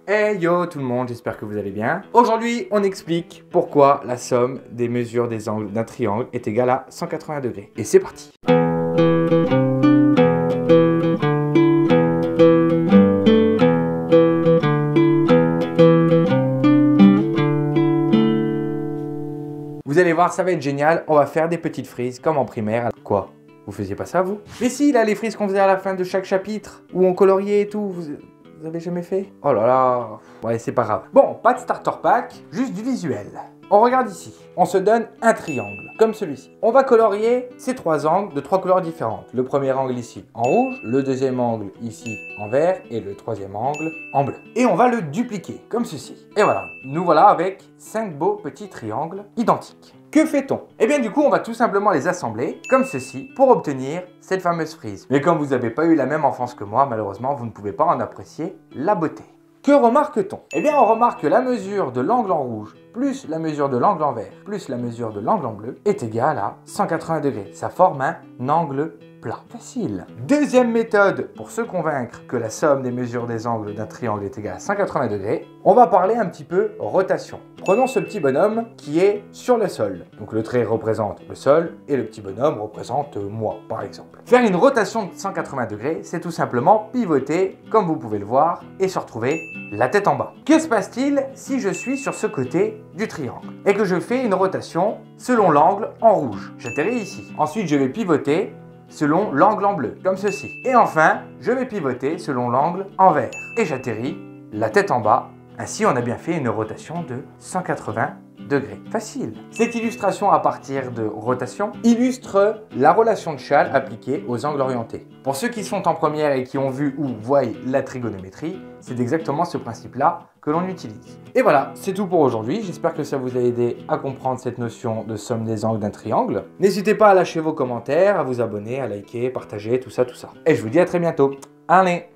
Hey yo tout le monde, j'espère que vous allez bien. Aujourd'hui, on explique pourquoi la somme des mesures des angles d'un triangle est égale à 180 degrés. Et c'est parti. Vous allez voir, ça va être génial. On va faire des petites frises comme en primaire. Quoi? Vous faisiez pas ça vous? Mais si, là, les frises qu'on faisait à la fin de chaque chapitre, où on coloriait et tout, vous avez jamais fait? Oh là là. Ouais, c'est pas grave. Bon, pas de starter pack, juste du visuel. On regarde ici. On se donne un triangle, comme celui-ci. On va colorier ces trois angles de trois couleurs différentes. Le premier angle ici en rouge, le deuxième angle ici en vert et le troisième angle en bleu. Et on va le dupliquer, comme ceci. Et voilà, nous voilà avec 5 beaux petits triangles identiques. Que fait-on? Eh bien du coup, on va tout simplement les assembler, comme ceci, pour obtenir cette fameuse frise. Mais comme vous n'avez pas eu la même enfance que moi, malheureusement, vous ne pouvez pas en apprécier la beauté. Que remarque-t-on? Eh bien, on remarque que la mesure de l'angle en rouge plus la mesure de l'angle en vert plus la mesure de l'angle en bleu est égale à 180 degrés. Ça forme un angle plat. Facile. Deuxième méthode pour se convaincre que la somme des mesures des angles d'un triangle est égale à 180 degrés, on va parler un petit peu rotation. Prenons ce petit bonhomme qui est sur le sol. Donc le trait représente le sol et le petit bonhomme représente moi, par exemple. Faire une rotation de 180 degrés, c'est tout simplement pivoter, comme vous pouvez le voir, et se retrouver la tête en bas. Que se passe-t-il si je suis sur ce côté du triangle et que je fais une rotation selon l'angle en rouge? J'atterris ici. Ensuite, je vais pivoter selon l'angle en bleu, comme ceci. Et enfin, je vais pivoter selon l'angle en vert. Et j'atterris la tête en bas. Ainsi, on a bien fait une rotation de 180 degrés. Facile. Cette illustration à partir de rotation illustre la relation de Chasles appliquée aux angles orientés. Pour ceux qui sont en première et qui ont vu ou voient la trigonométrie, c'est exactement ce principe-là que l'on utilise. Et voilà, c'est tout pour aujourd'hui. J'espère que ça vous a aidé à comprendre cette notion de somme des angles d'un triangle. N'hésitez pas à lâcher vos commentaires, à vous abonner, à liker, partager, tout ça. Et je vous dis à très bientôt. Allez!